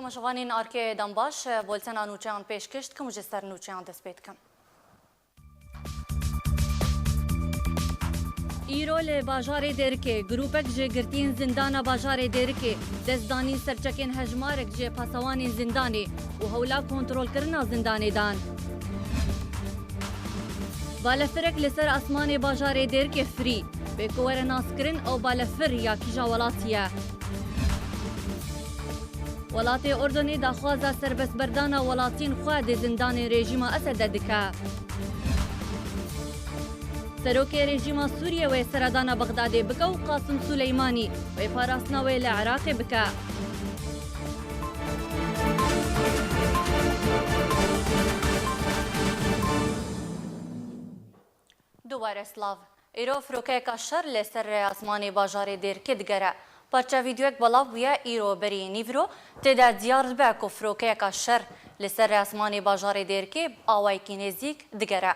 تماشاوانین آرکی دنباش بولتن نوچهان پیش کشت که مجستر نوچهان دست پید کن. ایرول باجار درکه گروپک جه گرتین زندان باجار درکه دزدانی سرچکین هجمارک جه پاسوانی زندانی و هولا کنترل کرنا زندانی دان. بالفرک لسر اسمان باجار درکه فری به کوور ناسکرین او بالفر یا کیجا ولاتیه. ولات اردنی داخوازه سربسبردان ولاتین خواه زندان رژیم اسد دکه. سروک رژیم سوریه و سردان بغداد بکه و قاسم سلیمانی و پاراستنا و لعراق بکه. دوباره سلاو ایرو فروکه کاشر لسر اسمانی باجار دیر که دگره. پرچه ویدیوک بلاو بیا ایرو بری نیورو تدا دیار بک و فروکه کاشر لسر اسمانی باجار دیر که آوائی کی نزیک دگره.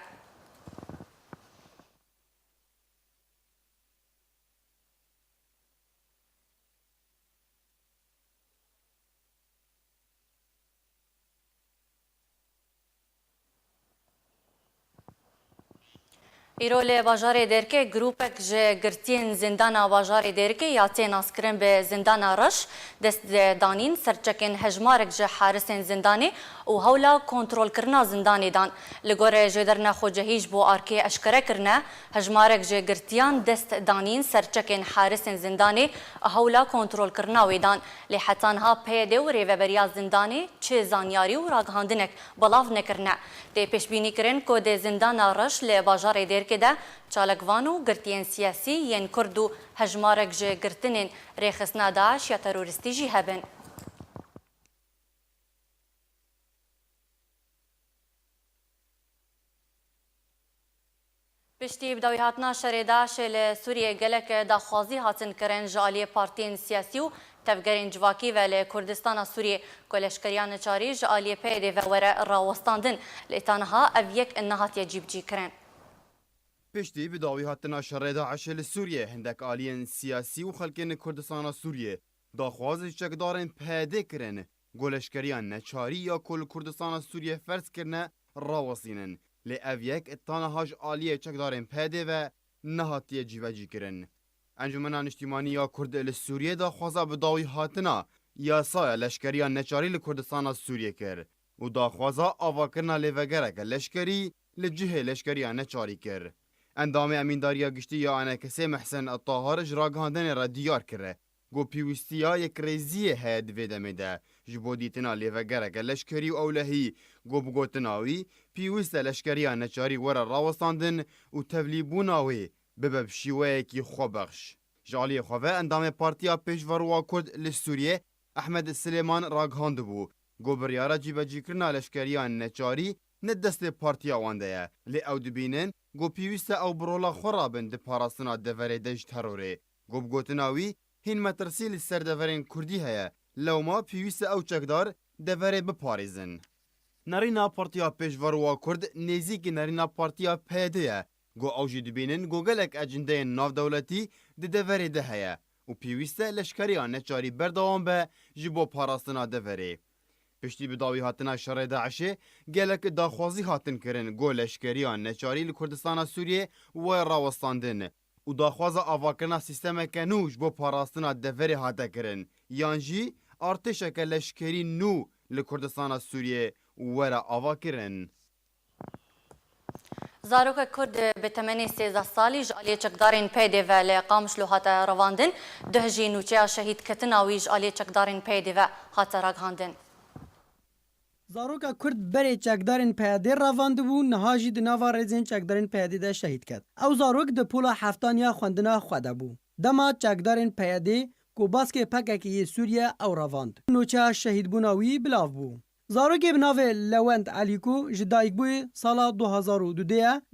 ایرول باجار درکه گروپک جه گرتین زندان باجار درکه یا تین اسکرین به زندان رش دست دانین سرچکین هجمارک جه حارسین زندانی و هولا کنترل کرنا زندانی دان لگور جدرنا خو جهیج بو آرکی اشکره کرنا هجمارک جه گرتیان دست دانین سرچکین حارسین زندانی هولا کنترل کرنا ویدان لحتانها پیده و ریوبریا زندانی چه زانیاری و راگهاندنک بلاف نکرنا ده پیشبینی کرن که ده زندان رش لباجار درکه که ده چالکوانو گرتین سیاسی ین کردو هجمارک جه گرتنین ریخسنا داعش یا تروریستی جی هبن. پشتی بدوی هاتنا شر داعش لسوریه گلک داخوازی هاتن کرن جالی پارتین سیاسی و تفگرین جواکی و لکردستان سوریه کلشکریان چاری جالی پیده و وره راوستاندن لیتانها اویک انهات یجیب جی کرن. پشتی بداوی هاتنا شر داعش لسوریه هندک آلین سیاسی و خلکین کردستان سوریه داخواز چکدارن پیده کرن گلشکریان نچاری یا کل کردستان سوریه فرض کرنه راوستینن لی اویک اتانهاج آلیه چکدارن پیده و نهاتی جیوجی کرن. انجمنان اجتماعی یا کرد لسوریه داخوازا بداوی هاتنا یاسای لشکریان نچاری لکردستان سوریه کر و داخوازا آواکرنا لیوگرک لشکری لجه لشکریان نچاری کر. اندام امینداریا گشتی یا انکسی محسن الطاهر جراگاندن را دیار کره گو پیوستیا یک ریزیه هید ویدمه ده جبو دیتنا لیوگرک لشکری و اولهی گو بگوتناوی پیوست لشکریان نچاری ورا راوستاندن و تولیبوناوی ببب شیوه کی خوبخش. جالی خواه اندام پارتیا پیشوروا کرد لسوریه احمد سلیمان راگهاند بو گو بریارا جیبجی کرنا لشکریان نچاری ندست پارتیا وانده لی او دبینن گو پیوست او برولا خورابن ده پاراستنا دوره دج تروره گو بگوتناوی هین مترسیل سر دورین کردی هیا لو ما پیوست او چکدار دوره بپاریزن. نرینا پارتیا پیشوروا کرد نزیک نرینا پارتیا پیده گو اوجی دبینن گو گلک اجنده ناف دولتی ده دوره ده هیا و پیوست لشکریان نچاری بردوان به جبو پاراستنا دوره. پشتی بداوی هاتنا شر داعشه گلک داخوازی هاتن کرن گو لشکریان نچاری لکردستان سوریه و راوستاندن و داخواز آواکرنا سیستم کنوش بو پاراستنا دوره هاته کرن یانجی ارتشک لشکری نو لکردستان سوریه و را آواکرن. زاروک کرد به تمنی 13 سالی جالی چکدارین پیده و لقامش لو هاته رواندن دهجی نوچه شهید کتناوی جالی چکدارین پیده و هاته راگهاندن. زاروکا کرد بری چکدارین پیاده رواند بو نهاجی دناوا رزین چکدارین پیاده ده شهید کرد. او زاروک ده پولا هفتانیا خوندنا خوده بو. دما چکدارین پیاده کو باسکه پککی سوریه او رواند. نوچه شهید بوناوی بلاو بو. زاروکی بناوه لوند علیکو جدایک بوی سالا 2002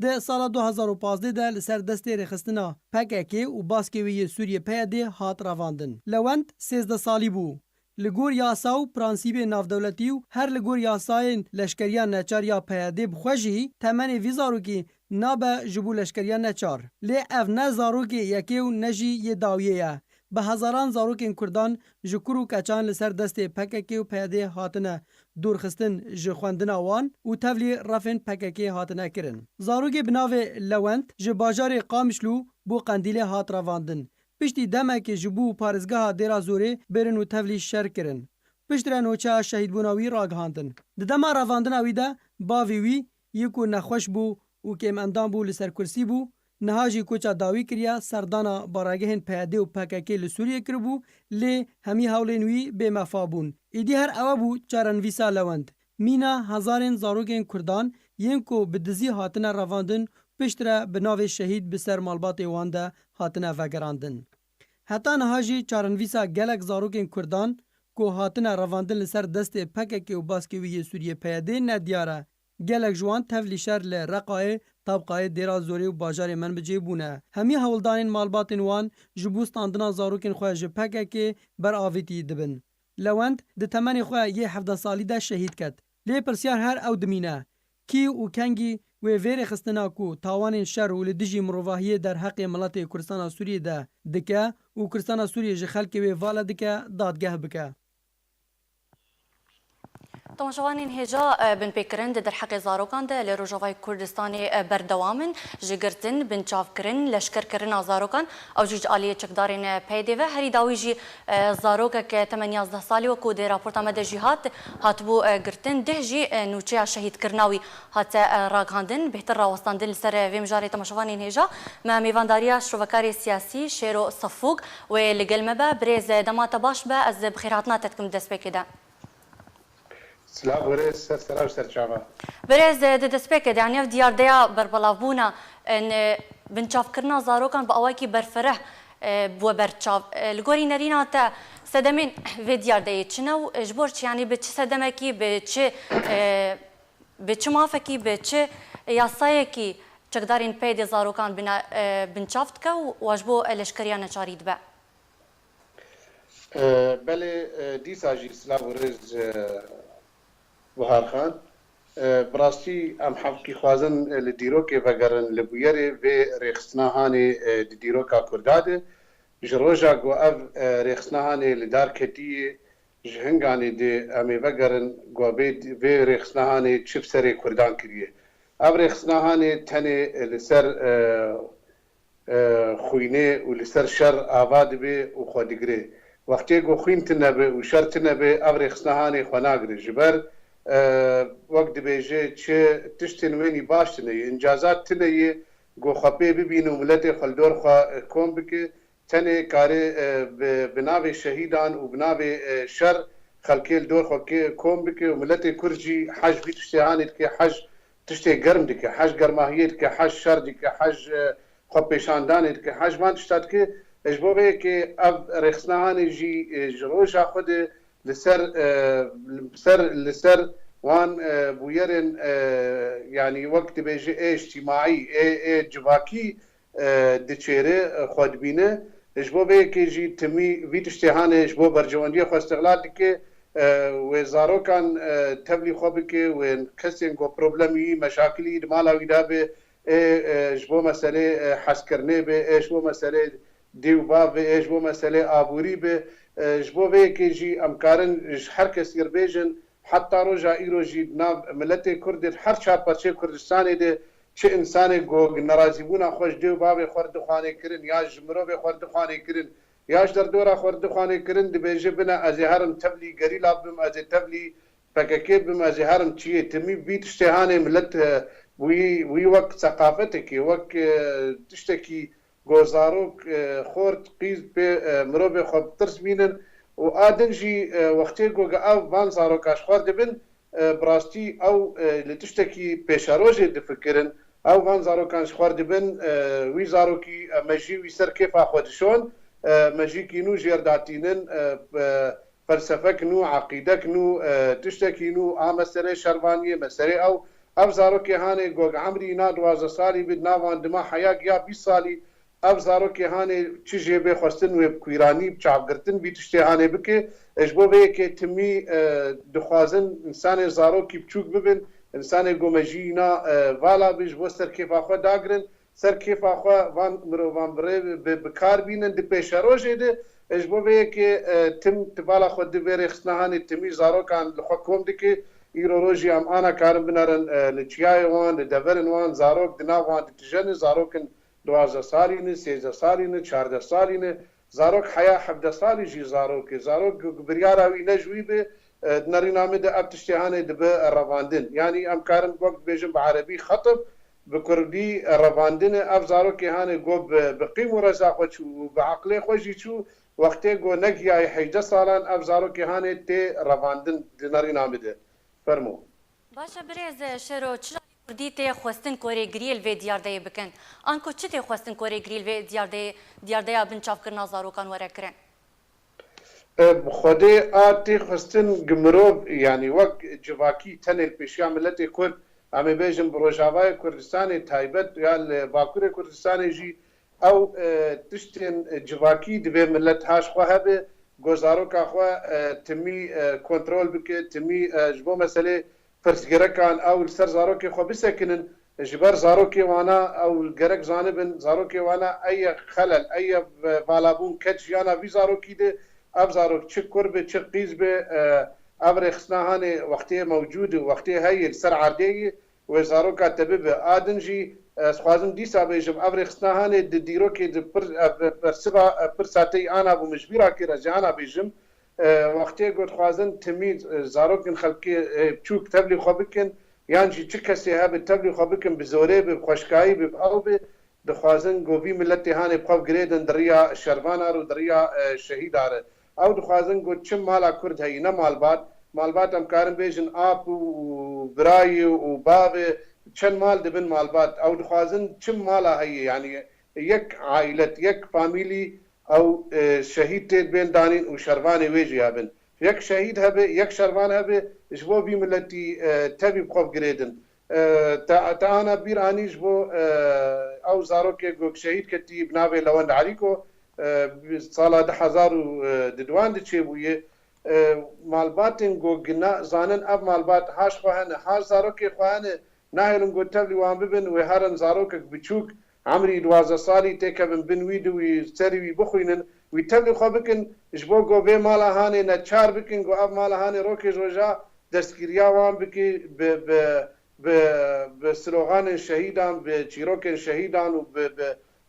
ده سالا 2015 ده لسر دستی رخستنا پککی و باسکه وی سوریه پیاده هات رواندن. لوند 13 سالی بو. لگور یاسا و پرانسیب نافدولتی و هر لگور یاساین لشکریان نچار یا پیاده بخوشی تمن وی زاروکی نابه جبو لشکریان نچار. لی اف نه زاروکی یکی و نجی یه داویه به هزاران زاروکên Kurdan ji kur û keçan li ser destê PKK û PYD hatine dûrxistin ji xwendina wan û tevlî refên PKK hatine kirin. Zarokê bi navê Lewent ji bajarê Qamişlû bû Qendîlê hat revandin. Piştî demekê ji bû parêzgeha Dêra Zorê birin û tevlî şer kirin. Piştre nûçeya şehîdbûna wî ragihandin. Di dema revandina wî de bavê wî yê ku nexweş bû û kêmendam bû li ser kursî bû, niha jî koça dawî kiriye serdana baragehên PYD û PKK li Sûriyê kiribû, lê hemî hewlên wî bêmefa bûn. Êdî her ewe bû çarenivîsa Lewent. Mîna hezarên zarokên Kurdan yên ku bi dizî hatine revandin piştre bi navê şehîd bi ser malbatê wan de hatine vegerandin. Heta niha jî çarenivîsa gelek zarokên Kurdan ku hatine revandin li ser destê PKK û baskê wî yê Sûriyê PYD nediyar e. Gelek ji wan tevlî şer li Reqayê, Tabqayê, Dêra Zorê û bajarê Menbicê bûne. Hemî hewldanên malbatên wan ji bû standina zarokên xwe ji PKK ber avêtî dibin. Lewent di temenê xwe yê 17 salî de şehîd ket. Lê pirsiyar her ew dimîne. Kî û kengî wê vêrê xistina ku tawanên şer û li dijî mirovahiyê derheqê miletê Kurdistana Sûriyê de dike û Kurdistana Sûriyê ji xelkê wê vala dike, dadgeh bike. تماشاوانین هجا بن پیکرند در حق زاروکان ده لروجاوای کردستان بردوامن جگرتن بن چافکرن لشکر کرن زاروکان او جوج آلیه چکدارین پیده و هری داوی جی زاروک که 18 سالی و کو ده راپورت آمده جهات هاتبو گرتن ده جی نوچه شهید کرناوی هات راگاندن بهتر راوستاندن لسر ویم جاری تماشاوانین هجا ما میوانداریا شروکاری سیاسی شیرو صفوق و لگل مبا بریز دمات باش با از بخیراتنا تتکم دست بکده سلام برز سر سرچاوه برز دست بکد یعنی دیار دیا بربلافبونا ان بنچاف کرنا زاروکان با اواکی برفره بو برچاف لگوری نرینا تا سدمین و دیار دی چنو اجبرچ یعنی به چه سدمکی به چه مافکی به چه یاسایی کی چقدرین پید زاروکان بنچافت که واجبو لشکریان چارید به بله دیساجی سلام برز بهار خان براستی ام حقی خوازن لدیروک وگرن لبویری و رخصناهانی دیروکا کرداده جروجا گو اف رخصناهانی لدار کتی جهنگانی دی امی وگرن گو بید و رخصناهانی چپ سری کردان کریه اف رخصناهانی تنی لسر خوینه و لسر شر آباد بی و خودگره وقتی گو خوین تنبه و شر تنبه اف رخصناهانی خوناگره جبر وقت بیجه چه تشتین وینی باش تنهی انجازات تنهی گو خپی ببین و ملت خلدور خواه کن بکه تنه کاری بناوی شهیدان و بناوی شر خلکیل دور خواه کن بکه و ملت کرجی حج بی تشتیهانید که حج تشتی گرم دیگه حج گرماهید که حج شر دیگه حج خواه پیشاندانید که حج من تشتاد که اجبابه که اب رخصناهانی جی جروشا خود لسر وان بويرن يعني وقت بيجي اجتماعي جواكي دچيره خودبينه اجبو به که جي تمي ويتشتهانه اجبو برجوانديه خو استقلال دكه وزارو كان تبلي خوبكه وين كسين گو پروبلمي مشاكلي مالا ويدابه اجبو مساله حسكرنه به اجبو مساله ديوبا به اجبو مساله ابوري به جبو به که جی امکارن هر کس یربیجن حتی روزا ایروجی ناو ملت کرد هر چه پچه کردستانی ده چه انسان گوگ ناراضی بونا خوش دیو باب خورد خانه کرن یا جمرو به خورد خانه کرن یا در دورا خورد خانه کرن دی بیجه بنا از هرم تبلی گریلا بم از تبلی پککه بم از هرم چیه تمی بیت اشتهانه ملت وی وقت ثقافت کی وقت تشتکی گوزاروک خورد قیز به مروب خود ترس بینن و آدن جی وقتی گوگا او وان زاروکاش خورد بین براستی او لتشتکی پیشاروجه دفکرن او وان زاروکاش خورد بین وی زاروکی مجی وی سر کیفا خودشون مجی کینو جرداتینن فلسفه کنو عقیده کنو تشتکی نو مسئله شروانیه مسئله او زاروکی هانه گوگ عمری نا 12 سالی بید ناوان دما حیاک یا 20 سالی اف زاروکی هانه چیزی به خواستن و کویرانی بچاوگرتن بیتشتی هانه بکه اجبو به که تمی دخوازن انسان زاروکی بچوک ببین انسان گومجینا والا بیش بو سر کیف آخوا داگرن سر کیف آخوا وان مروان بره بکار بینن دی پیش روشه ده اش بو که تم تبالا خود دبیر خصنهانی تمی زاروکان لخوا کوم دکی ایروروژی ام آنا کارم بنارن لچیای وان لدبرن وان زاروک دنا وان تجن زاروکن 12 سالینه 13 سالینه 14 سالینه زاروک حیا 17 سالی جی زاروک بریاراوی نجوی به ناری نامه ده اب تشتهانه دبه رواندن یعنی ام کارم وقت بیجم بعربی خطب بكردي رواندن اف زاروكي هاني جو بقيم ورزاق وشو بعقلي خوشي شو وقتي جو نجي اي حيجة صالان اف زاروكي هاني تي رواندن ديناري نامده فرمو باشا بريز شرو چرا کردی تی خواستن کوری گریل و دیارده بکن آنکو چی تی خواستن کوری گریل و دیارده بنچاف کرنا زاروکان وره کرن خودي آتي خواستن جمروب يعني وقت جواكي تنل بيشيا ملتي كرد امی بیجم بروجاوای کردستان تایبت یا باکور کردستان جی او تشتین جواکی دبی ملت هاش خواه به گزارو که خواه تمی کنترول بکه تمی جبو مسئله پرسگرکان او سر زارو که خواه بسکنن جبر زارو که وانا او گرک زانبن زارو که وانا ای خلل ای بالابون کچ یانا وی زارو کی ده اب زارو چه کربه چه قیز به ابر خصناهاني وقتي موجود وقتي هي السر عردي وزارو كاتب ادنجي خوازم دي سابيجم ابر خصناهاني ديرو كي برسبا برساتي انا ابو مجبيرا كي رجعنا بيجم وقتي قلت خوازن تميز زارو كن خلقي بچوك تبلي خبكن يانجي تشكسي هاب تبلي خبكن بزوري بخشكاي او دخوازن گوبي ملتي هاني بخو گريدن دريا شربانار ودريا شهيدار او دخوازن گو چم مالا کرد هی نه مالبات هم کارم بیجن آب و برای و باب چند مال دبن مالبات او دخوازن چم مالا هی یعنی یک عائلت یک فامیلی او شهید تید بین دانین و شروان ویجی هبن یک شهید هبه یک شروان هبه جبو بی ملتی تبی بخوف گریدن تا انا بیر آنی جبو او زارو که گو شهید کتی بناوه لوند عریکو سالا 10,000 ددوان دچه بویه مالباتن گو گنا زانن اب مالبات هاش خواهنه هاش زاروکی خواهنه نهلن گو تبلی وان ببن و هرن زاروک بچوک عمری 12 سالی تکبن بنوید و سری بخوینن و تبلی خوا بکن جبو گو به مالا هانه نچار بکن گو اب مالا هانه روکی روژا دستگیریا وان بکی به سلوغان شهیدان به چیروکن شهیدان و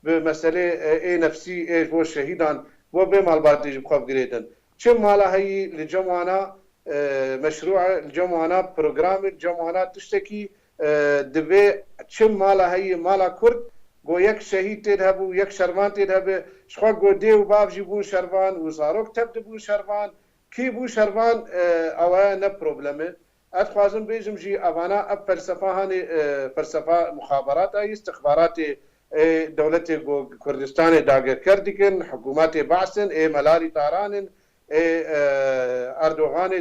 به مسئله ای نفسی ای جو شهیدان و به مالبات دیج بخواب گریدن چه مالا هی لجمعنا مشروع لجمعنا پروگرام لجمعنا تشتکی دبی چه مالا هی مالا کرد گو یک شهید تید هبو یک شروان تید هبه شخوا گو دیو باب جی بو شروان و زاروک تبد بو شروان کی بو شروان اوه نه پروبلمه اتخوازم بیجم جی اوانا اب فلسفه مخابرات ای استخبارات دولت کردستان داگر کردکن حکومت بعثن ملاری تارانن اردوغان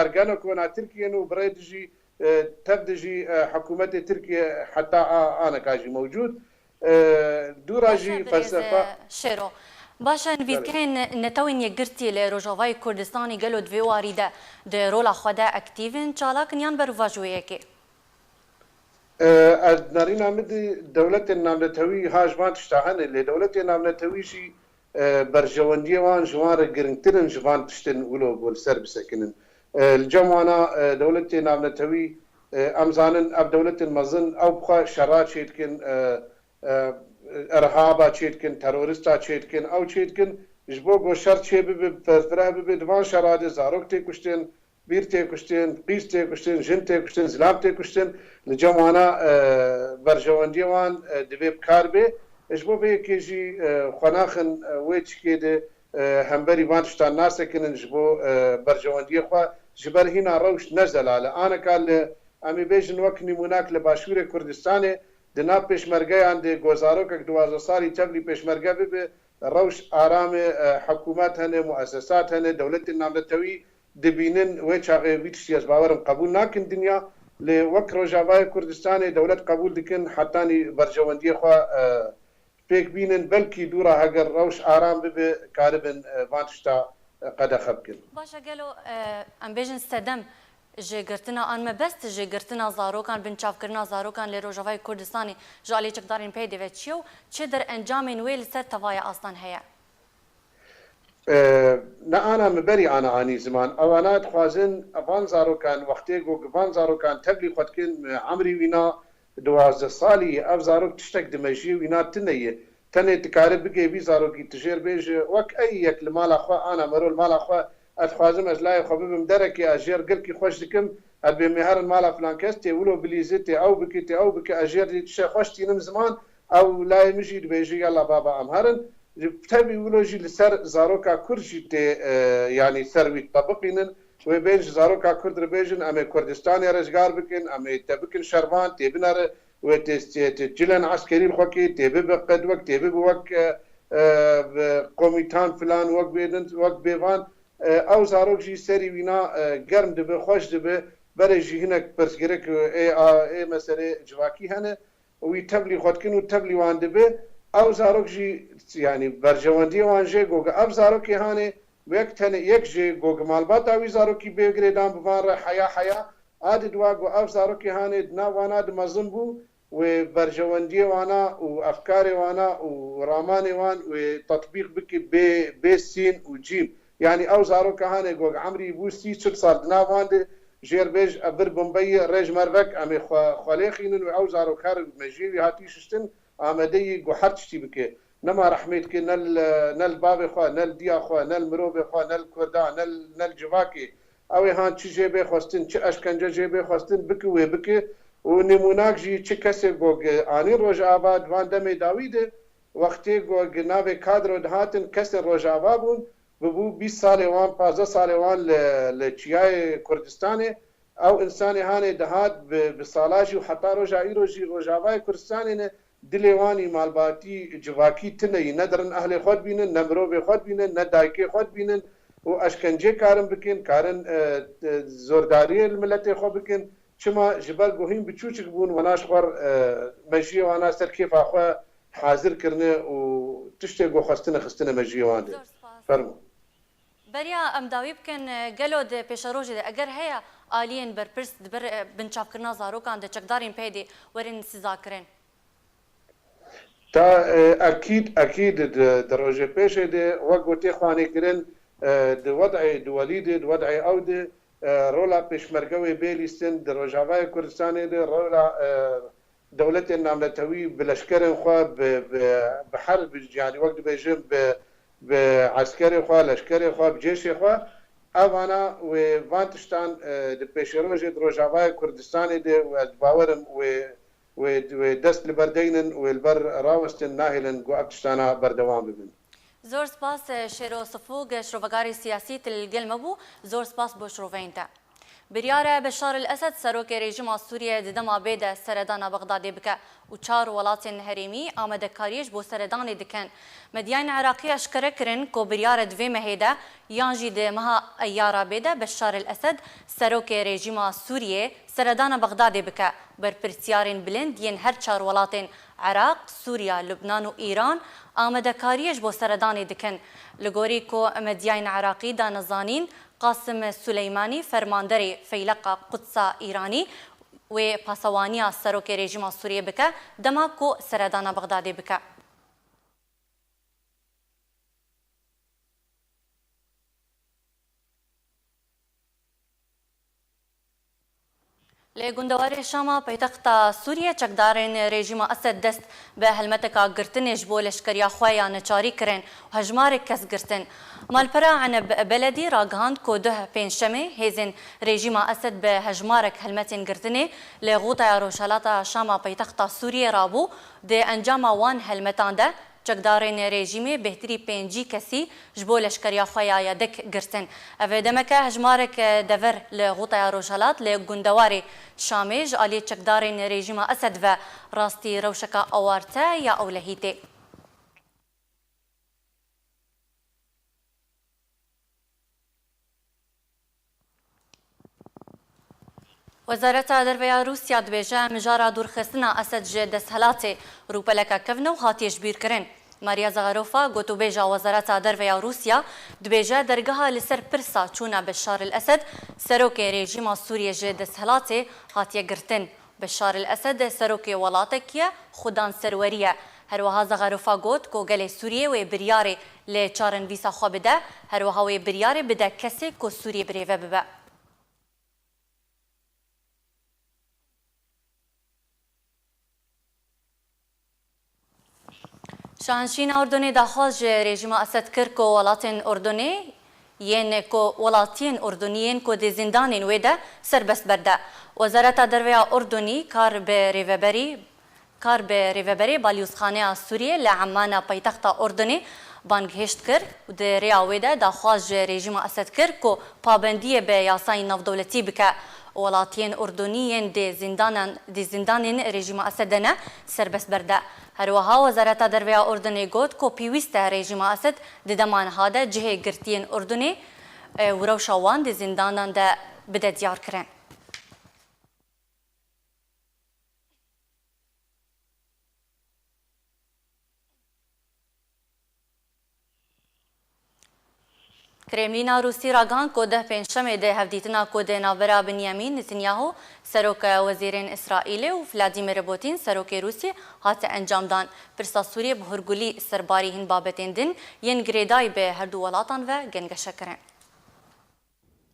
ارگانو کنا ترکیه نو برای جی تبدجي حكومة تركيا حتى أنا كاجي موجود دوراجي فلسفة شيرو باشا نفيد كان نتوين يقرتي لروجافاي كردستاني قالوا دواري ده رولا خدا اكتيفين چالاكن يان برواجويكي نارينا مدي دولة النامنتوي هاجمان تشتاهن اللي دولة النامنتوي شي برجواندية وان جوار قرنترن جوان تشتن ولو بولسر بسكنن الجمعنا دولة نامنتوي أمزانن أب دولة المزن أو بخا شرات شيتكن إرهابا شيتكن تروريستا شيتكن أو شيتكن جبوغو شرط شي بفرها بدوان شرات زاروك تيكوشتن بير تيكوشتن قيس تيكوشتن جن تيكوشتن زلام تيكوشتن الجمعنا برجوانديوان دبيب كاربي جبو بيكيجي خناخن ويتش كده همبري وانشتان ناسا كنن جبو برجواندية خوا جبر هنا روش نزل على أنا قال أمي بيجن وكني مناك لباشورة كردستاني دنا پشمرگه عند گزارو که 12 سالی تبلی پشمرگه به روش آرام حکومت هنه مؤسسات هنه دولت نامنتوی دبینن و چاقه ویتشی از باورم قبول ناکن دنیا لوک روجاوای کردستان دولت قبول دکن حتانی برجواندی خوا پیک بینن بلکی دورا اگر روش آرام به کاربن وانشتا قد خبکن باشا قالوا ام بيجن استدم جي قرتنا ان ما بس جي قرتنا زاروكان بنشاف كرنا زاروكان لروجافاي كردستاني جالي تقدرين بيدي وتشيو تشدر انجامين ويل سر توايا اصلا هي نه انا مبری انا انی زمان او انا خوازن افان زاروکان وقتی گو افان زاروکان تبلی خود کن عمری وینا 12 سالی اف زاروک تشتک دمجی وینا تنیه تنه تکاره بگی وی زاروکی تجر بیج وک ای یک لمال اخوا انا مرول مال اخوا اتخوازم از لای خو بم درکی اجر گل کی خوش دکم البی مهر مال فلان کستی ولو بلیزتی او بکی اجر دی خوش تینم زمان او لای مجید بیج یلا بابا امهرن تبي ولوجي لسر زاروكا كرجي تي يعني سروي طبقينن وبينج زاروكا كرد ربيجن امي كردستان رجار بكن امي تبكن شربان تي بنار وتجلن عسكري الخوكي تي بقد وقت تي بوك قوميتان فلان وقت بيدن وقت بيفان او زاروكجي سري وينا گرم دبه خوش دبه برجي هناك برسگرك اي مسألة جواكي هنه ويتبلي خودكن وتبلي وان دبه او زاروک جی یعنی برجواندی وان جه گوگ اب زاروکی هانه وک تن یک جه گوگ مالبات اوی زاروکی بگری دام بوان حیا اد دوا گو اب زاروکی هانه دنا وانا د مزن بو و برجواندی وانا و افکار وانا و رامان وان و تطبیق بکی ب سین و جیم یعنی او زاروک هانه گوگ عمری بو 30 سال دنا وان جير بيج ابر بمبي ريج مرك امي خليخين و او زاروكار مجيوي هاتي ششتن آمدهی گوهر چی بکه نما رحمت که نل باب خوا نل دیا خوا نل مروب خوا نل کردا نل جواکی اوی هان چی جیبه خواستن چه اشکنجه جیبه خواستن بکه و بکه و نموناک جی چه کسی گوگ آنی روژ آباد وان دم داویده وقتی گوگ ناو کادر دهاتن کسی روژ آباد بون 20 سال وان 15 سال وان لچیای کردستانه او انسانی هانه دهات بسالاجی و حتی روژ آبای کردستانه نه دلوانی مالباتی جواکی تنهی ندارن اهل خود بینن نمرو خود بینن نه دایکی خود بینن و اشکنجه کارن بکن کارن زورداری الملت خود بکن چما جبال گوهیم بچوچک بون وناش خور مجیه وانا سر کیف آخوا حاضر کرنه و تشتی گو خستنه مجیه وانده فرمو بریا ام داوی بکن گلو ده پیشروجی ده اگر هیا آلین برپرس بر بنچاف کرنا زاروکان ده چکدارین پیدی ورین سزا کرن تا اكيد دروجه بيش دي وقتي خواني كرن وضع دوليد وضع اود رولا بيشمرقوي بيليستن دروجاواي كردستان دي رولا دولة الناملتوي بلشكر خوا بحرب يعني وقت بيجم بعسكري خوا لشكري خوا بجيش خوا اوانا وفانتشتان دي بيشروجه دروجاواي كردستان دي وباورم و دست لبردینن و البر راوستن ناهلن گو اکشتانا بردوام ببین. زور سپاس شیرو صفوق شروفگاری سیاسی تلگل مبو زور سپاس بو شروفین تا. بریار بشار الاسد سروک رژیم سوریه ددما بيد سردان بغداد بك وچار ولاتن هريمي آمده کاریش بو سردان دکن مدیان عراقی اشکره کرن کو بریار دوی مهیده یانجی ده مها ایارا بيد بشار الاسد سروک رژیم سوریه سردان بغداد بك بر پرسیارین بلند ین هر چار ولاتن عراق سوریا لبنان و ایران آمده کاریش بو سردان دکن لگوری کو مدیان عراقی دا نزانین قاسم سليماني فرماندري فيلق قدس إيراني و پاسوانيا سروك رژیم سوریه بك دماكو سردان بغداد بك لگندوار شام پایتخت سوریه چکدارین رژیم اسد دست به هلمتکا گرتنش بو لشکریا خویا نچاری کرن و هجمار کس گرتن مالپرا عن بلدی راگهاند کو ده پنجشنبه هیزن رژیم اسد به هجمارک هلمتین گرتنه لغوطا روشالاتا شام پایتخت سوریه رابو ده انجام وان هلمتان ده چکدارین رژیمی بهتری پنجی کسی جبو لشکریا خویا یادک گرتن اوه دمکه هجمارک دور لغوطا روشالات لگندوار شامیج آلی چکدارین رژیم اسد و راستی روشکا اوارتا یا اولهیته وزارت درویا روسیا دبیجه مجارا دورخستنا اسد جه دستهلاته روپلکا کفنو هاتیش بیر کرن ماریا زغاروفا گوتو بیجا وزارت درویا روسیا دبیجه درگاه لسر پرسا چونا بشار الاسد سروک رژیم سوریه جه دستهلاته هاتیه گرتن بشار الاسد سروک ولاتکیه خودان سروریه هروها زغروفا گوت کو گل سوریه و بریاری ل چارن ویسا خو بده هروها و بریاری بده کسی کو سوریه بریوه ببه شاهنشین اردنی داخواست رژیم اسد کرد که ولاتین اردنی ین کو ولاتین اردنیین کو د زندانین وده سربست برده وزارت درویا اردنی کار به ریوبری بالیوزخانه سوریه لعمان پایتخت اردنی بانگهشت کرد و د ریاوده داخواست رژیم اسد کرد که پابندی به یاسای نافدولتی بکه ولاتین اردنیین د زندانین رژیم اسد نه سربست برده هروها وزارت درویا اردنی گوت کو پیوسته رژیم اسد د دمان هاده جهه گرتین اردنی وروشوان د زندانان ده بده دیار کرن کرملین روسی راگان کو ده پنجشنبه ده هفدیتنا کو ده ناورا بنیامین نتانیاهو سروک وزیرین اسرائیل و ولادیمیر پوتین سروک روسی هات انجام دان پرسا سوریه به هرگولی سرباری هن بابتین دن ین گریدای به هر دو ولاتان و گنگشه کرن.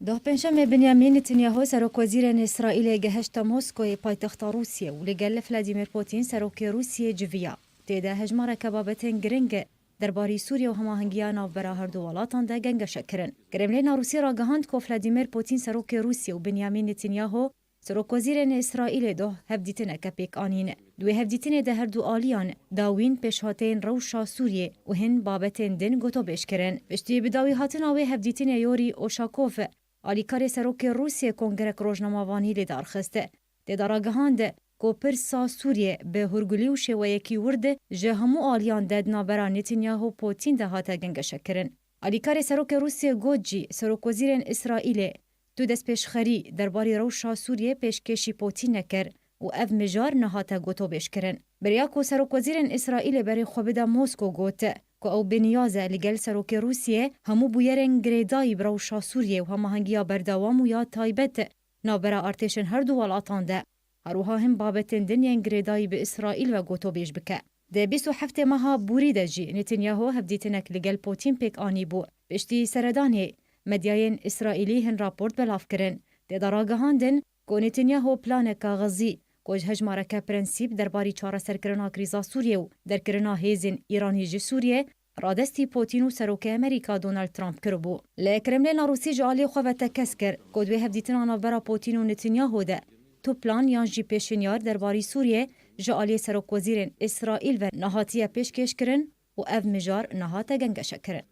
ده پنجشنبه بنیامین نتانیاهو سروک وزیرین اسرائیل گهشت مسکو پایتخت روسیه و لگل ولادیمیر پوتین سروک روسیه جویا تیده هجمار که بابتین گرنگ درباره سوریه و هماهنگی ناوبرا هر دو ولاتان ده گنگشه کرن. کرملین روسی را گهاند که ولادیمیر پوتین سروک روسیه و بنیامین نتانیاهو سروک وزیرین اسرائیل دو هفدیتنه که پیک آنین. دوی هفدیتنه ده هر دو آلیان داوین پیشهاتین روشا سوریه و هن بابتین دن گوتو بیش کرن. پشتی بداوی هاتن آوی هفدیتنه یوری اوشاکوف آلیکار سروک روسیه کنگرک روزنامه‌وانی لیدار خسته. ده را گهاند کوپرسا سوریه به هرگولی و شویکی ورده جه همو آلیان دد نابرا نتانیاهو پوتین ده هاته گنگشه کرن. آلیکار سروک روسیه گوجی سروک وزیرین اسرائیل تو دست پیشخری درباره روشا سوریه پیشکشی پوتین نکر و اف مجار نهاته گوتو بیش کرن. بریا کو سروک وزیرین اسرائیل بری خوبده موسکو گوته که او بنیازه لگل سروک روسیه همو بویرن گریدای بروشا سوریه و هماهنگیا بردوام و یا تایبت نابرا ارتشن هر دو ولاتان ده هروها هم بابتن دنیا گریدایی به اسرائیل و گوتو بیش بکه. ده 27 ماها بوریده جی نتانیاهو هفدیتنک لگل پوتین پیک آنی بو. پشتی سردانه مدیاین اسرائیلی هن راپورت بلاف کرن. ده دراگهاندن که نتانیاهو پلان کاغذی که هجمارک پرنسیب درباری چاره سرکرنا کریزا سوریه و درکرنا هیزن ایرانی جی سوریه رادستی پوتین و سروک امریکا دونالد ترامپ کربو. لکرملین روسی جالی خواه کس کر که دوی هفدیتنا نافبرا پوتین و نتانیاهو ده تو پلان یان جی پیشنیار درباری سوریه جالی سروک وزیرین اسرائیل و نهاتیه پیشکش کرن و اف مجار نهاته گنگشه کرن.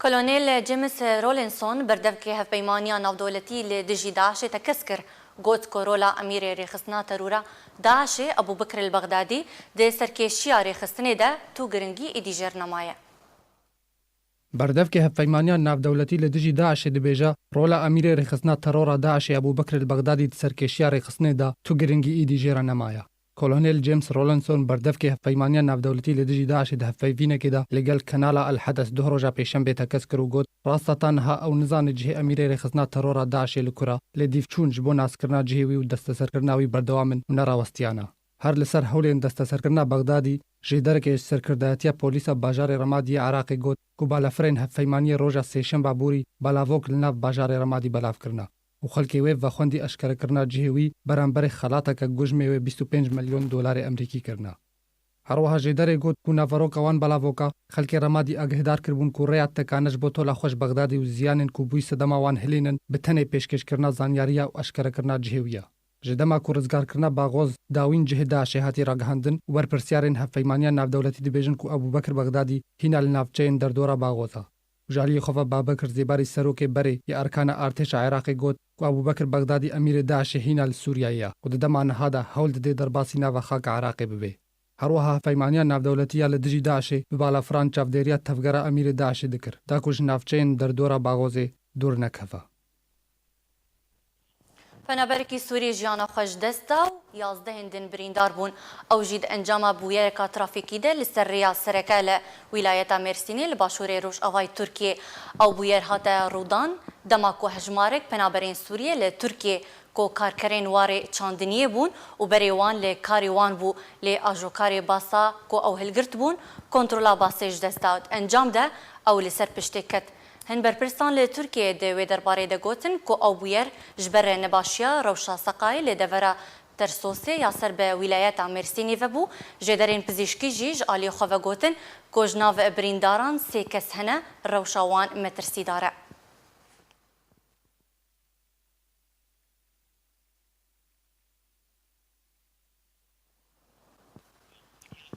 کلونیل جیمس رولینسون بردفکی هفپیمانیا نافدولتی لدجی داعش تکسکر گوت کورولا امیر ریخستنا ترورا داعش ابو بکر البغدادی ده سرکشیا ریخستنه ده تو گرنگی ایدیجر نمایه. بردف که هفپیمانیا نافدولتی لدجی داعش دبیجا رولا امیر ریخستنا ترورا داعش ابو بکر البغدادی سرکشیا ریخستنه ده تو گرنگی ایدیجر نمایه. کلونیل جیمس رولینسون بردف که هفپیمانیا نافدولتی لدجی داعش ده هفپیوینه که ده لگل کانالا الحدث ده روزا پیشنبه تکسکر و گوت راستان ها او نزان جه امیر ریخستنا ترورا داعش لکورا لدیفچون جبو ناسکرنا جهوی و دستسرکرناوی بردوامن و نراوستیانا. هر لسر حولین دستسرکرنا بغدادی جدرک سرکرداتیا پولیسا باجار رمادی عراقی گوت کو بالافرین هفپیمانی روزا سیشن بابوری بالاوک لناف باجار رمادی بلاف کرنا. و خلکی وی و خوندی اشکار کرنا جهوی برانبر خلاطه که گوجمه و 25 میلیون دلار امریکی کرنا. هر وها جدر گوت کو نافروک وان بلاوکا خلکی رمادی اگهدار کربون کو ریات تکانش بوتولا خوش بغدادی و زیانن کو بوی صدما وان هلینن بتنه پیشکش کرنا زانیاریا و اشکار کرنا جهویا. جدما کو رزگار کرنا باغوز داوین جهدا شهاتی راگهاندن و برپرسیارن هفپیمانیا نافدولتی دبیجن کو ابو بکر بغدادی هینال نافچین در دورا باغوزا. جالی خوفا بابکر زیباری سروک بری یا ارکان ارتش عراقی گوت کو ابو بکر بغدادی امیر داعش هینال سوریایا و دمان هذا حول د درباسی ناو خاک عراقی ببی. هر وها هفپیمانیا نافدولتی لدجی داعش بالا فران چافدریا تفگرا امیر داعش دکر دا کوش نافچین در دورا باغوزه دور نکفا. فنابرکی سوری جیانا خوش دستا و 11 هندن بریندار بون او جید انجام بویرکا ترافیکی ده لسر ریا سرکه لولایتا مرسینی لباشور روش آوای ترکیه او بویر هاته رودان دما کو هجمارک پنابرین سوریه ل ترکیه کو کارکرین واره چاندنیه بون و بریوان ل کاریوان بو ل آجوکاری باسا کو او هلگرت بون کنترولا باسیج دستاود انجام ده او لسر پشتکت هن برپرستان ل ترکیه ده و درباره ده گوتن کو او بویر جبر نباشیا روشا سقای ل دورا ترسوسي ياسر بولايات مرسيني فبو جدرين بزيشكي جيج آلي خوفا گوتن كوجناف برينداران سيكس هنا روشاوان مترسي داره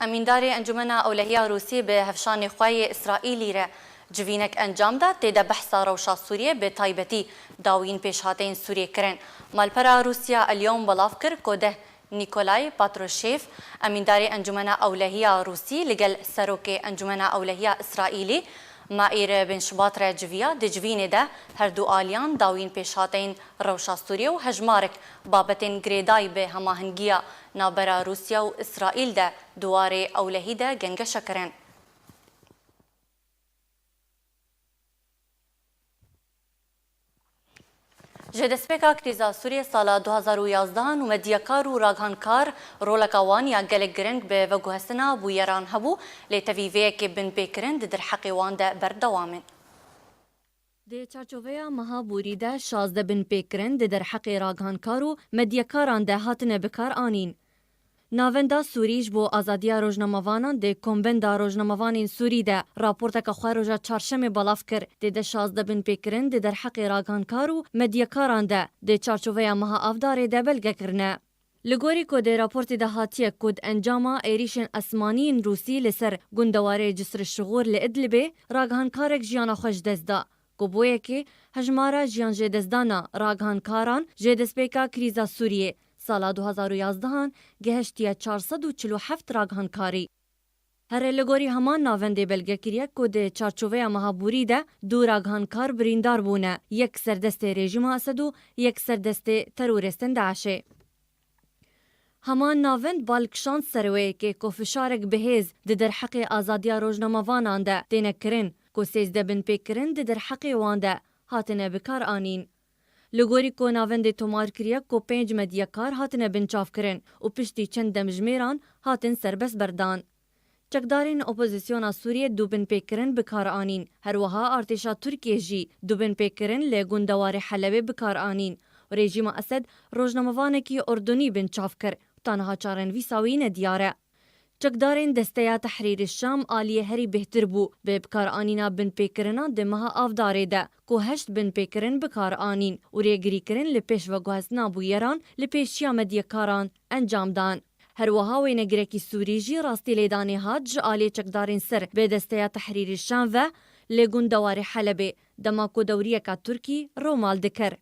امينداري انجمنا اولهيا روسي بهفشان خوي اسرائيلي ره جوینک انجام ده تیدا بحثا روشا سوریه به تایبتی داوین پیش هاتین سوریه کرن مالپرا روسیا اليوم بلاف کر کوده نیکولای پاتروشیف امینداری انجمنا اولهیا روسی لگل سروک انجمنا اولهیا اسرائیلی مائر بن شباط رجویا د جوینه ده هر دو آلیان داوین پیش هاتین روشا سوریه و هجمارک بابتین گریدای به هماهنگیا نابرا روسیا و اسرائیل ده دواره اولهی ده گنگش کرن جدسپیکا کریزا سوریه سالا 2011 و مدیاکار و راگهانکار رولکاوان یا گلک گرنگ به وگوهستنا بویران هبو لیتویوه که بن بیکرند در حقیوان ده بردوامن. د چارچوبه مها بوریده 16 بن بیکرند در حق راگهانکار و مدیاکاران ده هاتنه بکار آنین. ناوندا سوریج بو آزادیا روزنامه‌وانان د کنوندا روزنامه‌وانین سوری ده راپورتک خو روزا چهارشنبه بلاف کر د 16 بن پیکرین در حق راگانکار و مدیاکاران ده د چارچوبه مها افدار ده بلګه کرنه لګوري کو د راپورت د هاتیه کود انجاما ایریشن اسمانین روسی لسر ګوندواره جسر شغور لادلبه راگانکارک جیانا خوش دزدا کوبوی کی هجمارا جیان جدزدانا راگانکاران جدسپیکا کریزا سوریه سالا 2011 گهشتیا 447 راگهانکاری. هر لگوری همان ناونده بلگه کریه که ده چارچوه مهابوری ده دو راگهانکار بریندار بونه یک سردست رژیم اسد و یک سردست ترورستن داعشه. همان ناوند بالکشان سروه که فشارک بهیز ده در حق آزادیا روزنامه‌وانان ده دینه کرن که 13 بن پیکرن ده در حق وان ده هاتنه بکار آنین. لگوری کو ناوند تومار کریه کو 5 مدیاکار هاتنه بنچاف کرن و پشتی چند دمجمیران هاتن سربس بردان. چکدارین اپوزیسیونا سوریه دو بن پیکرن بکار آنین. هر وها ارتشا ترکیه جی دو بن پیکرن لگوندوار حلبه بکار آنین. و رژیم اسد روزنامه‌وانکی اردنی بنچاف کر تنها چارن ویساوی ندیاره. چکدارین دسته تحریر الشام آلیه هری بهتر بو به بکار آنینا بن پیکرنا دمها آفداره ده که 8 بن پیکرن بکار آنین و ریگری کرن لپیش و گوهزنا بویران لپیشیا مدیکاران انجام دان. هر وها و نگرکی سوریجی راستی لیدانی هاد جعالی چکدارین سر به دسته تحریر الشام و لگون دوار حلبه دماکو دوریه که ترکی رومال دکر.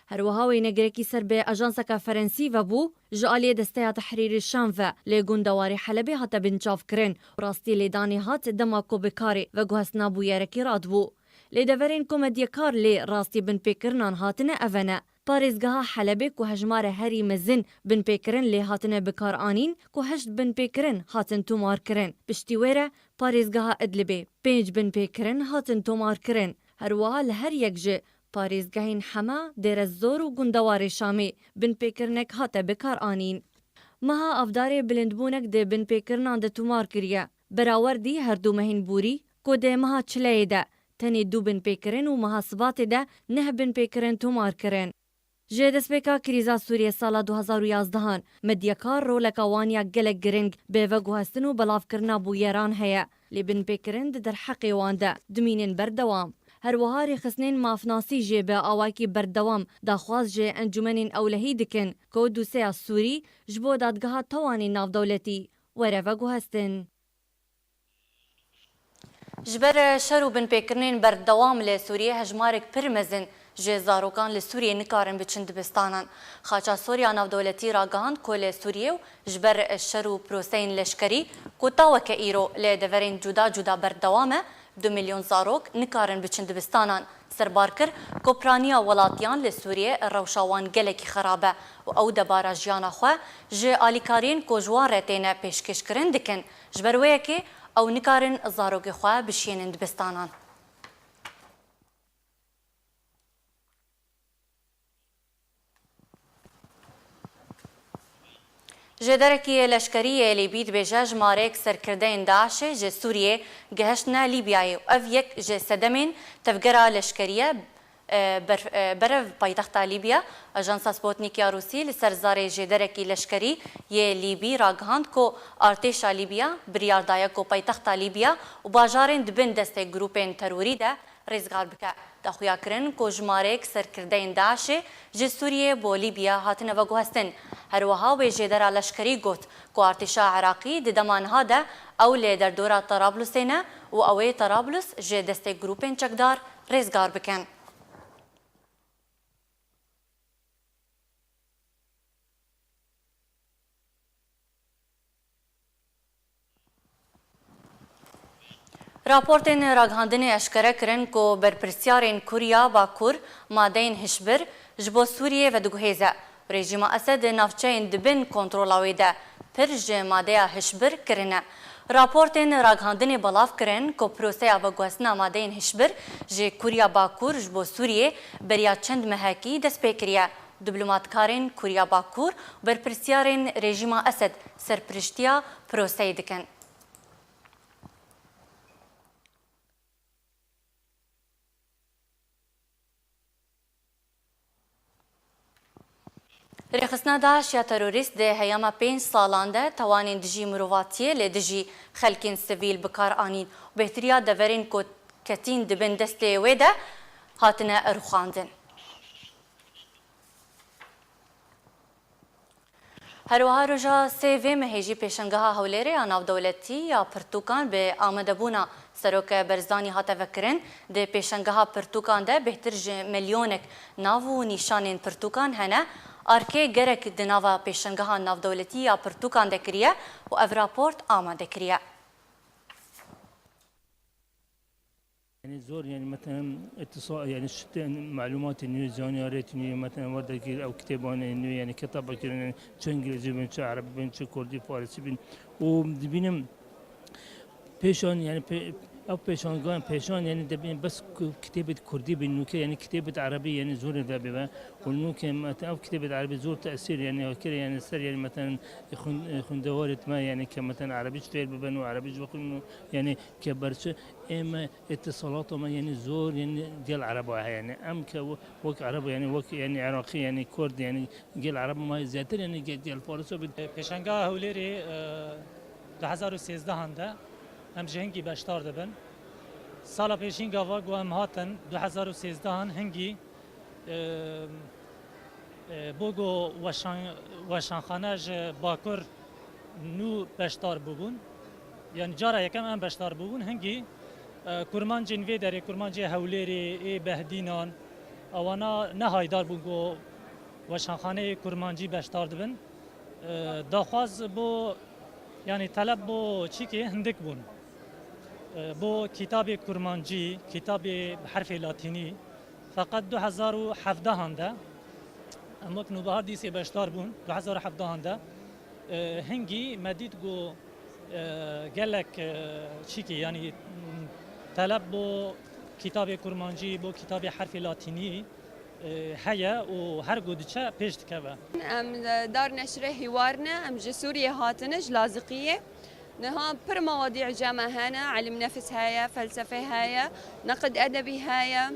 هر وها و نگرکی سر به اجانسکا فرنسی و بو جعالی دسته تحریر الشام و لگون دوار حلبه هاتا بنچاف کرن راستی لیدانی هات دماکو بکاری و گوهسنا بویرکی راد بو. لیدورین کومدیکار لی راستی بن پیکرنان هاتنه اوانه. پارێزگەها حەلەبێ و هەژمارە هەری مەزن بنپێکردن لێ هاتنە بکارئانین و 8 بنپێکردن هاتن تۆمارکردن. پشتی وێرە پارێزگەها ئەدلبێ 5 بنپێکردن هاتن تۆمارکردن. هەروەها لە هەر یەک جێ پارێزگەهین حەما دێرە زۆر و گوندەوارێ شامێ بنپێکردنێک هاتە بکارئانین. مەها ئەفدارێ بلندبوونێک دێ بنپێکردنان دە تۆمار کریە. بەراوەردی هەردوو مەهین بووری کۆ دێ مەها چلەیەدا تەنێ 2 بنپێکردن و مەها سباتێدا 9 بنپێکردن تۆمارکردن. جه دسپیکا کریزا سوریه سالا 2011 مدیکار رولکا وانیا گلک گرنگ به وگوهستن و بلاف کرنا بویران هیا لی بنپێکردن در حقی وانده دمینین بردوام. هر وهاری خسنین مافناسی جه به آواکی بردوام داخواز جه انجمنین اولهی دکن که دوسه سوری جبو دادگاه توانی ناف دولتی وره وگوهستن. جبر شرو بنپێکردنên berdewam li Sûriyê hejmarek pir mezin ji zarokan li Sûriyê nikarin biçin dibistanan. Xaça Sûriya Navdewletî ragihand ku li Sûriyê û ji ber şer û proseyên leşkerî ku taweke îro lê deverên cuda cuda berdewam e 2 milyon zarok nikarin biçin dibistanan. Serbar kir ku piraniya welatiyan li Sûriyê rewşa wan gelekî xerab e û ew debara jiyana xwe ji alîkariyên ku ji wan re têne pêşkêşkirin dikin. Ji ber wê yekê او نکارن زاروگ خواه بشینن دبستانان. جدرکی لشکری لیبی دبیجه جمارک سرکردین داعش جه سوریه گهشتنا لیبیای و اف یک جه سدمین تفگرا لشکریه برف پایتخت لیبیا اجانس سپوتنیکیا روسی لسر زار جدرکی لشکری یه لیبی راگهاند کو ارتش لیبیا بریاردایا کو پایتخت لیبیا و باجارین دبن دست گروپین تروری ده ریزگار بکه دخویا کرن کو جمارک سرکردین داعش جه سوریه بو لیبیا هاتن و گوهستن هروها و جدر لشکری گوت کو ارتش عراقی ددمان هاده او لی در دورا طرابلسینا و اوی طرابلس جه دست گروپین چکدار ریزگار بکن راپورتên ragihandinê eşkere kirin ku berpirsyarên Kuriya Bakur madeyên hişbir ji bo Sûriyê vediguhêze. Rejîma Esed navçeyên dibin kontrola wê de pir ji madeya hişbir kirine. Raportên ragihandinê belav kirin ku proseya veguhestina madeyên hişbir ji Kuriya Bakur ji bo Sûriyê beriya çend mehekî dest pê kiriye. Diplomatkarên Kuriya Bakur berpirsyarên rejîma Esed serpiriştiya proseyê dikin. رخصنا داعش یا تروریست ده هیاما 5 سالان ده توانین دجی مرواتیه لی دجی خلکین سویل بکار آنین و بهتریا دورین که کتین دبن دسته وی ده هاتنه اروخاندن. هروها رجا سیوی مهیجی پیشنگاه هولیره یا ناو دولتی یا پرتوکان به آمده بونا سروک برزانی هاته وکرن ده پیشنگاه پرتوکان ده بهتر میلیونک ناو و نیشانین پرتوکان هنه آرکه گرک دناوا پیشنگاه ناو دولتی یا پرتوکان دکریه و او راپورت آماده کریه. يعني زور يعني مثلا اتصال يعني شت معلومات انه زانيارات انه مثلا ورد او كتابان انه يعني كتابه كده شو انجليزي بين شو عربي بين شو كردي فارسي بين وبينهم بيشون يعني او بيشون يعني دبين بس كتابه كردي بالنوكه يعني كتابه عربي يعني زور ذا بما والنوكه مثلا او كتابه عربي زور تاثير يعني كده يعني سر يعني مثلا يخون دواره ما يعني كمثلا عربي شويه ببنو عربي بقول يعني كبرش اما اتصالات ما يعني زور يعني ديال العرب يعني ام وك عرب يعني وك يعني عراقي يعني كرد يعني ديال العرب ما زيادة يعني ديال الفارس پیشنگاه هولری 2013 هنده هم جهنگی بشتار دبن سال پیشین گاوا گو هم هاتن 2013 هنگی بوگو وشانخانه باکر نو بشتار ببون يعني جارا يكم ام بشتار ببون هنگي كرمان جنوي داري كرمان جي هوليري اي بهدينان اوانا نهايدار بونگو وشانخانه كرمانجي بشتار دبن داخواز بو يعني طلب بو چيكي هندك بون بو كتاب كرمانجي كتاب بحرف لاتيني فقط 2017 هنده اما كنو بهار ديسي بشتار بون 2017 هنده هنگي مديد جو قالك شيكي يعني طلب بو كتاب كرمانجي بو كتاب حرف لاتيني هيا وهر قدشة بيش تكبه ام دار نشره هوارنا ام جسورية هاتنج لازقية نها بر مواضيع جامعة هنا علم نفس هيا فلسفة هيا نقد أدبي هيا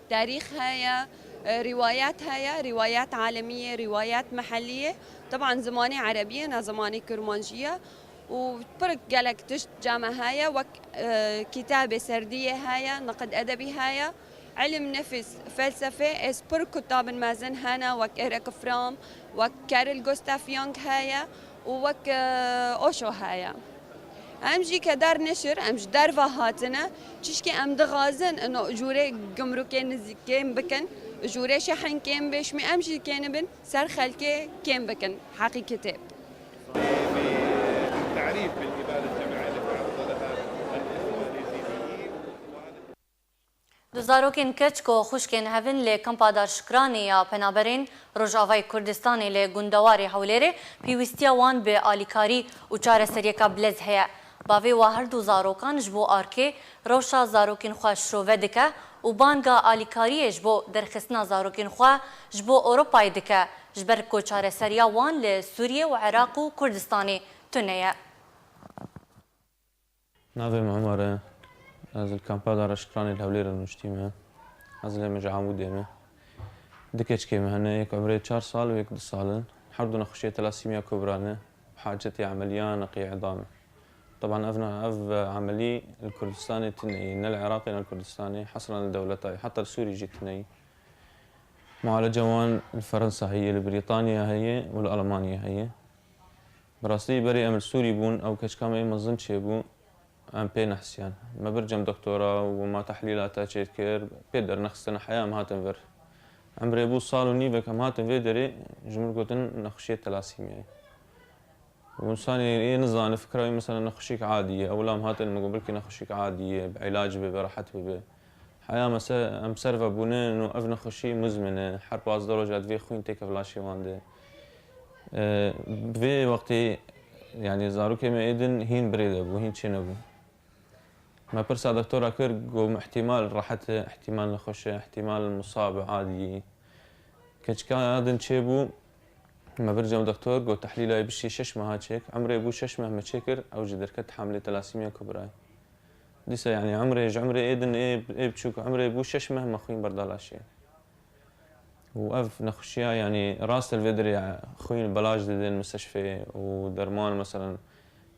تاريخ هيا روايات هيا روايات عالمية روايات محلية طبعا زماني عربية نا زماني كرمانجية وبرك قالك تشت جامعة هيا وك كتابة سردية هيا نقد أدبي هيا علم نفس فلسفة اس بر كتاب مازن هنا وك إيريك فرام وك كارل غوستاف يونغ هيا وك أوشو هيا امجي كدار نشر امج دار فهاتنا تشكي ام دغازن انه اجوري جمركين نزكين بكن اجوري شحن كين بيش مي امجي كين بن سر خلكي كين بكن حقيقة كتاب تعريف بالإبادة الجماعية التي تعرض لها الإخوة اليزيديين دوزاروکین کچ کو خوشکین هفن لی کمپا دار شکرانی یا پنابرین روجاوای کردستانی لی گندواری حولیره پیوستیا وان به آلیکاری و چاره سریکا بلز هیا باوی و هر دوزاروکان جبو آرکه روشا زاروکین خواه شروع دکه و بانگا آلیکاری جبو درخستنا زاروکین خواه جبو اوروپای دکه جبر کوچاره سریا وان لسوریه و عراق و کردستانی تنیه. نافم عمره از الكامبا دار شكراني الهولير المجتمع از اللي مجعمو ديمه دكتش كيما هنا يك عمري 4 سال ويك 2 سال حردنا خشية تلاسيميا كبرانه بحاجتي عملية نقي عظامه. طبعا أف عملي الكردستاني تني من العراقي للكردستاني حصرا لدولتاي حتى السوري جيت تني معالجة وان الفرنسا هي البريطانيا هي والألمانيا هي براسي بري أم السوري بون أو كشكامي مظن شيبو أم بين حسيان ما برجم دكتوراه وما تحليلات تشيكر بيدر نخستنا حياة ما هاتنفر عمري بو صالو نيفك هم هاتن فيدري جمهور قوتن نخشية تلاسيميا وإنساني نظام فكرة مثلا نخشيك عادية أو لا هاتن مقبلك نخشيك عادية بعلاج براحت حياة مسا أم سرفا بونين إنه أف نخشي مزمنة حرب از درجات في خوين تيك فلاشي وانده في وقتي يعني زاروكي ما إيدن هين بريدة بو هين تشينبو ما برسا دكتورة كرقو احتمال راحته احتمال نخشه احتمال المصاب عادي كان هذا تشيبو ما برجع دكتور قو تحليله بشي ششمه هاتشيك عمري ابو ششمه ما تشكر او جدركت حامله تلاسيميا كبرى لسه يعني عمري ايدن ايه بشوك عمري ابو ششمه ما خوين بردالاشي واف نخشيها يعني راس الفيدري خوين بلاج دين المستشفى ودرمان مثلا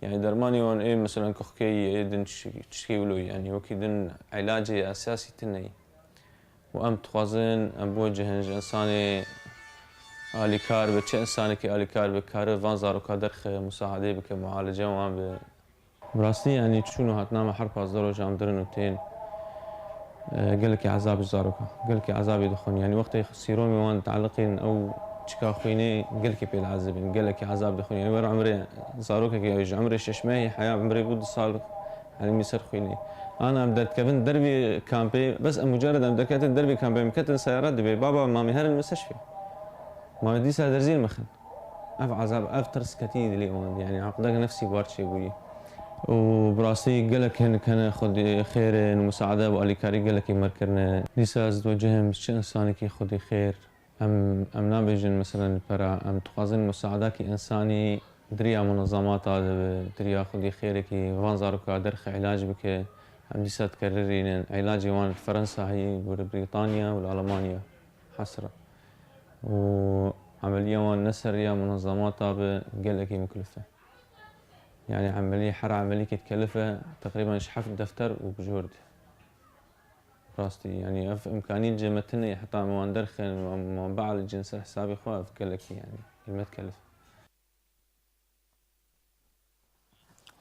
يعني درماني وان ايه مثلا كوخكي ايدن تشكيولو يعني وكيدن علاجي اساسي تني وام تخازن ام بوجه انساني آلی کار به چه انسانی که آلی کار به کار وانزارو کادرخ مساعده بک معالجه وان به براستی یعنی شنو هاتنام حرب از درجه ام درن وتين قال لك عذاب زاروكا قال لك عذاب يدخل يعني وقت يخسرون وان متعلقين او تشكا خويني قال لك بالعذاب قال لك عذاب دخل يعني ور عمري زاروكا كي عمري ششماهي حياه عمري بود صار يعني ميسر خويني انا بدات كفن دربي كامبي بس مجرد ام دكات دربي كامبي مكتن سيارات دبي بابا مامي هر المستشفى ما بدي سا درزين مخن اف عذاب اف ترس كتير اليوم يعني عقدك نفسي بارشي بوي وبراسي قال لك هن كان خذ خير المساعده والي كاري قال لك يمركرنا لسا زوجهم شي انساني كي خذ خير ام نابجن مثلا برا ام تخازن مساعدك انساني دريا منظمات هذا دريا خذ خيرك وانزارك درخ علاج بك ام لسا تكررين علاجي وان فرنسا هي بريطانيا والالمانيا حسره وعملية نسرية منظمات قال لك مكلفة يعني عملية عملية تكلفة تقريبا شحف الدفتر وبجهد راستي يعني في إمكانية جمتني حتى موان درخن ومباع الجنس حسابي خواف قال لك يعني المتكلف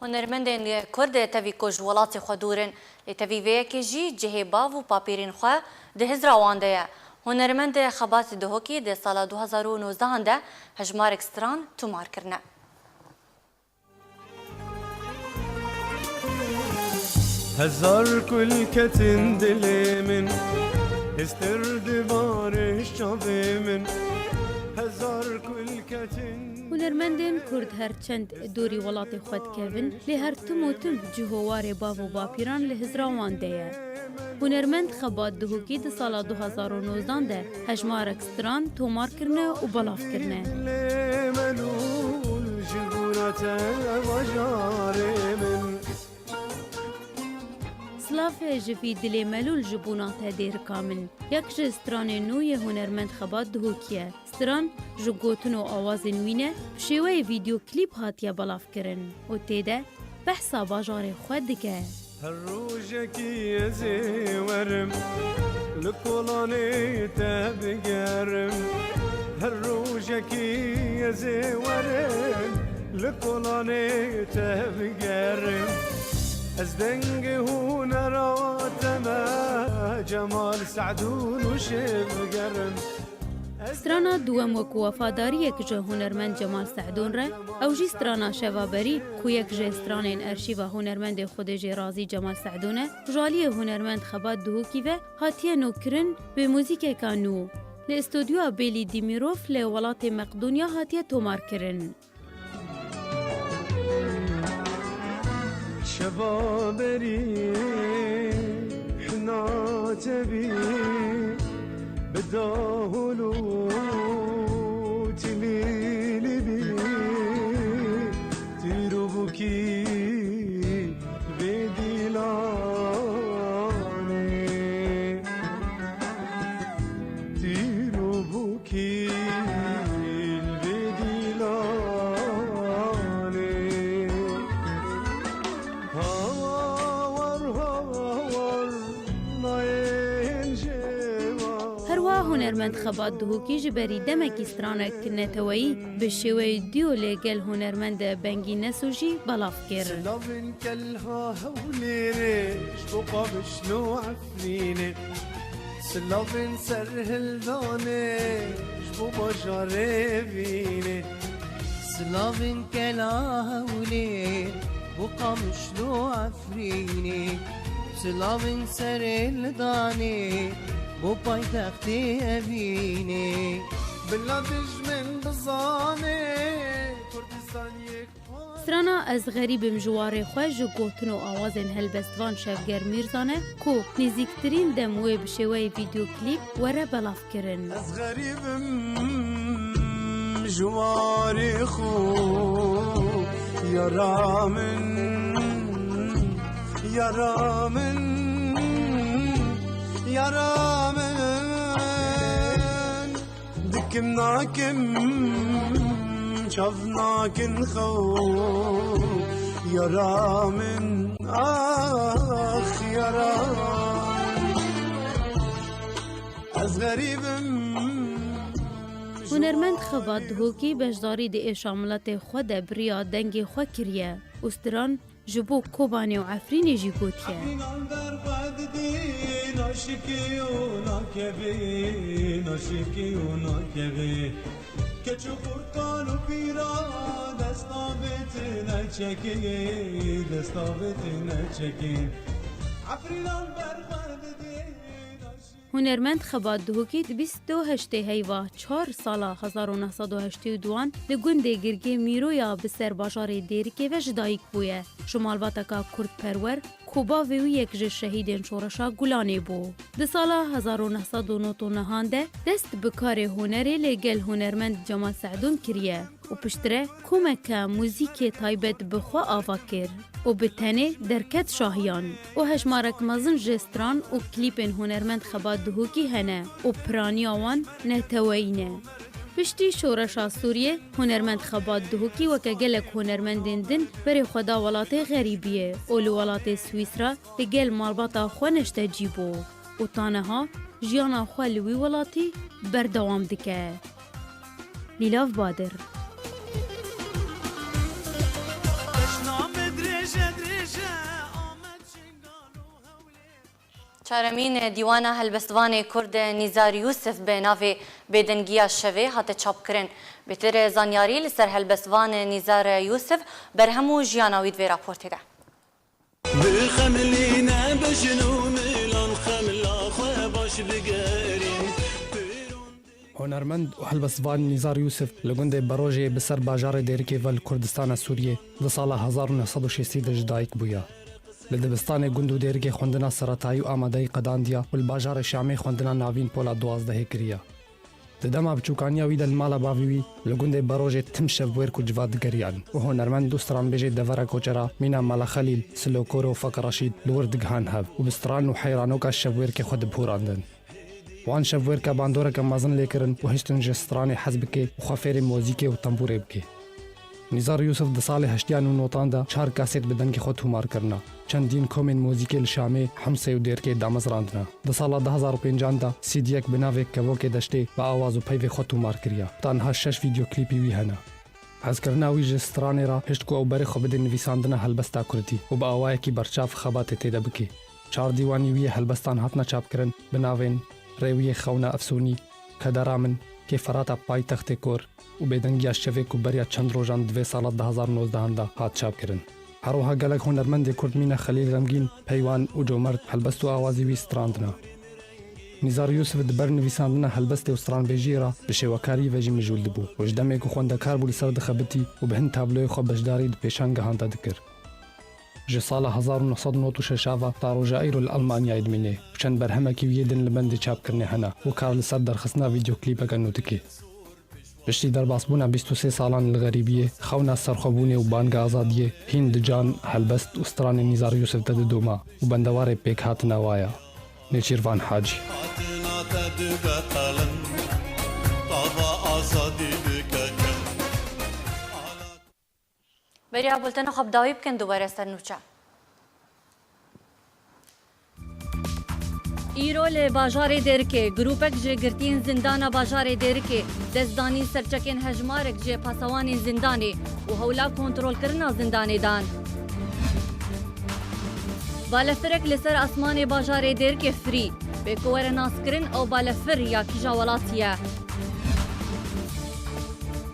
هنرمندین کرد تاوی کج ولات خودورن تاوی ویکی جی جهباو و پاپیرین خوا ده هزراوانده هنرمند خبات دهوکی ده سال 2019 ده هجمار اکستران تومار کرنه. هزار كل كتن دلي من استرد بارش شافي من هزار كل كتن هنرمندین کرد هرچند دوری ولات خود کهون لی هر تموتم جهوار باو باپیران لهزراوان دیه. هنرمند خبات دهوکی ده سال 2019 ده هجمار اکستران تومار کرنه و بلاف کرنه. سلاف جفی دلی ملول جبونات دیر کامن. یک جستران نوی هنرمند خبات دهوکیه. ستران جگوتن و آواز نوینه بشیوه ویدیو کلیپ هاتیه بلاف کرن و تیده بحثا باجار خود دکه. هالروجكي يا زورم لكولاني تبقرم هالروجكي يا زورم لكولاني تبقرم ازدنق هنا رواتما جمال سعدون وشبقرم سترانا دوام وکو وفاداری که هنرمند جمال سعدون را او جی سترانا شوابری کو یک جی سترانین ارشیو هنرمند خود جی رازی جمال سعدونه جالی هنرمند خبات دهوکی و هاتیه نوکرن به موزیک کانو ل استودیو بیلی دیمیروف ل ولات مقدونیا هاتیه تومار کرن شوابری حنا تبی بداهلو كيل بديلاني هاور ناين جوا هەروە هونەرمەند خەبات دهوکی ji berî demekî stranek neteweyî bi şêweyê dîyo lêgel hunermendê bengî nesu jî belav kir. سلافن كلها هوليريش بقى مشلو عفريني سلافن سرهل دانيش بقى جاريبيني سلافن كلها هولير بقى مشلو عفريني سلافن سرهل داني بو پایتختی ابینی بلادش من بزاني كردستان يك Strana ez xerîbim ji warê xwe ji gotin û awazên helbestvan Şevger Mîrzan e ku nêzîktirîn dem wê bi şêweyê vîdyoklîp were belav kirin. از غريبم جواري خو يا رامن يا رامن يا رامن دكم ناكم شافناكن خو يا رامن آخ يا رامن از غريبم Hunermend xebat dihokî beşdarî di êşamiletê xwe de biriya dengê xwe kiriye û stran ji bo Kobanê û Efrînê jî gotiye. ناشکی و ناکبی ناشکی و ناکبی کچو خورکان و پیرا دستاوت نچکی دستاوت نچکی عفرینان برخورد دی Hunermend xebat dihokî di 28 heyva 4 sala 1982 li gundê girgê Mîroya bi ser bajarê Dêrikê ve ji dayîk bûye. Ji malbateka Kurdperwer Kobavê wî yek ji şehîdên şoreşa Gulanê bû. Di sala 1999 de dest bi karê hunerê lê gel hunermend Cemal Seዕdûn kiriye û piştre komeka mûzîkê taybet bi xwe ava kir. û bi tenê derket şahiyan û hejmarek mezin ji stran û klîpên hunermend xebat dihokî hene û piraniya wan neteweyî ne. Piştî şoreşa Sûriye, hunermend xebat dihokî weke gelek hunermendên din berê xwe da welatê xerîbiyê û li welatê Swîsra li gel malbata xwe neştecî bû û taneha jiyana xwe li wî welatî berdewam dike. Lîlav Badir. چارمین دیوانه هلبستوان کرد نیزار یوسف به ناوی بدنگیا شوی هات چاپ کرن بهتر زانیاری لسر هلبستوان نیزار یوسف برهمو جیاناوید و راپورت ده بخملينا بشنو ميلان خملا خو باش بگریم هنرمند و هلبستوان نیزار یوسف لگنده بروژه بسر باجار دیرکی ول کردستان سوریه د سال 1960 جدایک بویا لدبستان گندو دیرکی خوندنا سرطایی و آمادهی قداندیا و الباجار شامی خوندنا ناوین پولا 12 کریا ددما بچوکانیا ویدل مالا باویوی لگنده بروژه تم شبویر کو جواد گریان و هنرمند دوستران بیجه دورا کوچرا مینا مالا خلیل سلوکور و فقر رشید لور دگهان هب و بستران و حیرانو کا شبویر که خود بوراندن وان شبویر کا باندوره کا مازن لیکرن و هشتن جستران حزب که و خفیر موزیک و تنبوره بکی نیزار یوسف د سال 89 دا 4 کاسیت بدن که خود همار کرنا چندین کومن موزیکل شامی حمسه و دیرکه دامز راندنا د سال 2005 دا سی دی یک بناوی کبوکه دشته و آواز و پیو خود همار کریا تنها 6 ویدیو کلیپی وی هنه از کرناوی جسترانی را هشت کو او بری خو بدن نویساندنه هلبستا کردی و با اوای کی برچاف خبات تیدا بکی 4 دیوانی وی هلبستان هاتنا چاپ کرن بناوین ریوی خونه افسونی کدرامن که فراتا پای تخت کور و بدنگیا شوی کو بریا چند روزان 2 سال 2019 دا هات چاپ کرن هروها گلک هنرمند کرد مینا خلیل غمگین پیوان و جومرد هلبست و آوازی وی ستراندنا نیزار یوسف دبر نویساندنه هلبست و ستران بیجیرا بشوکاری و جی مجول دبو وجدمه کو خوندکار بول سر دخبتی و بهن تابلوی خو بشداری د پیشنګ هاندا دکر جه سال 1996 و تاروجایر الالمانیا ادمینه چند برهمه کی ویدن لبند چاپ کرنه هنا و کارل سر درخصنا ویدیو کلیپ کنو دکی بشتی در باسبونا 23 سالان الغریبیه خونا سرخوبونه و بانگ آزادیه هند جان هلبست و ستران نیزار یوسف دد دوما و بندوار پیک هات نوایا نیچیروان حاجی بریا بولتن خب داوی بکن دوباره سرنوچه ایرو لی باجار درکه گروپک جه گرتین زندان باجار درکه دزدانی سرچکین هجمارک جه پاسوانی زندانی و هولا کنترول کرنا زندانی دان بالفرک لسر اسمان باجار درکه فری به کوور ناسکرین او بالفر یا کیجا ولاتیه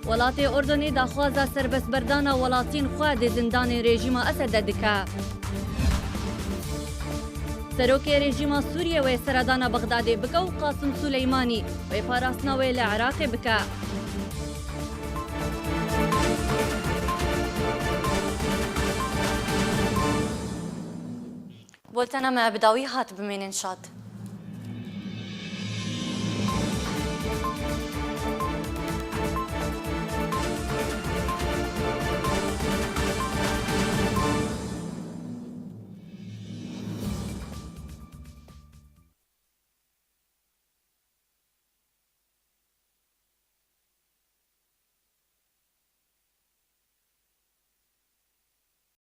ولات اردنی داخوازه سربس بردان ولاتین خواه زندان رژیم اسد دکه سروک رژیم سوریه و سردان بغداد بکه و قاسم سلیمانی و پاراستنا و لعراق بکه بولتنا ما بداوی هات بمینن شاد